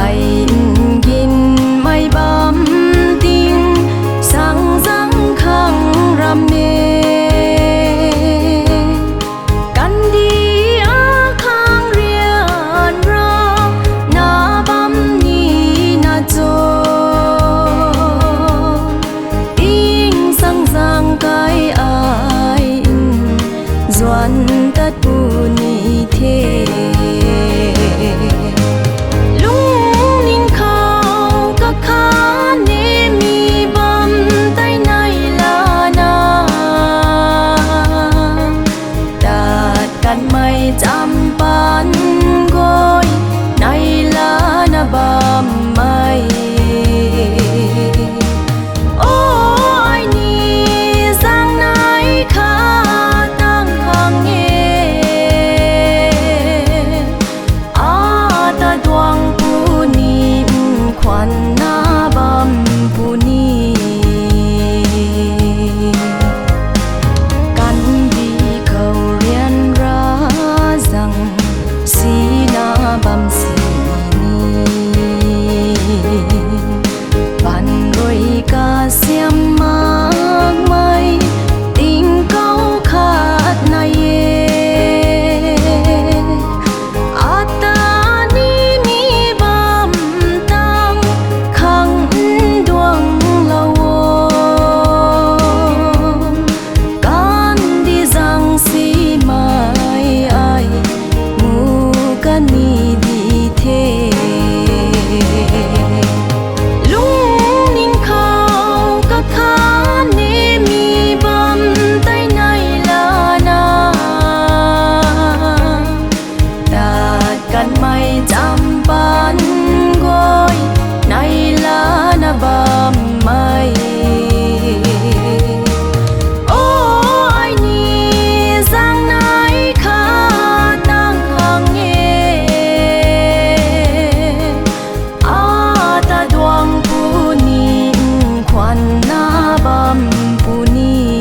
ai gin mai bam ting sang giang khang ram ne kan đi a khang rian ra na bam ni na cho ting sang giang kai ai doan tat pu ni the chăm pan gối nay lá na bam mai ô ai ni sang nay kha tăng khang nghe a ta doang pu ni khoan na bam pu ni bam si ni ban roi ca xiêm mắc mai tình câu khát này ata ni mi bam tang khang duang lâu can đi giang si mai ai mu can ni lung ninh khao các khá nê mi bam tay này là na đạtกันmai chăm ban gối này là na bam mai ô ai ni giang nai khá tăng khang nghe khoan na bam pu ni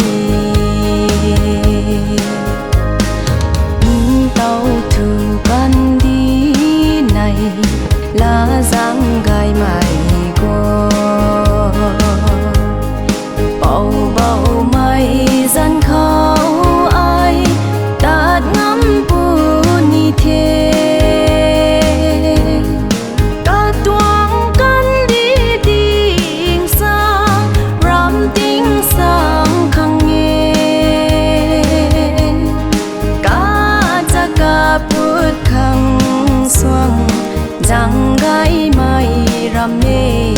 tàu thử can đi này là giang gai mai go bầu bầu mai gian khao ai tạt ngắm pu ni thế sang khang nghe cá cha ca put khang xoang giang gai mai ram ne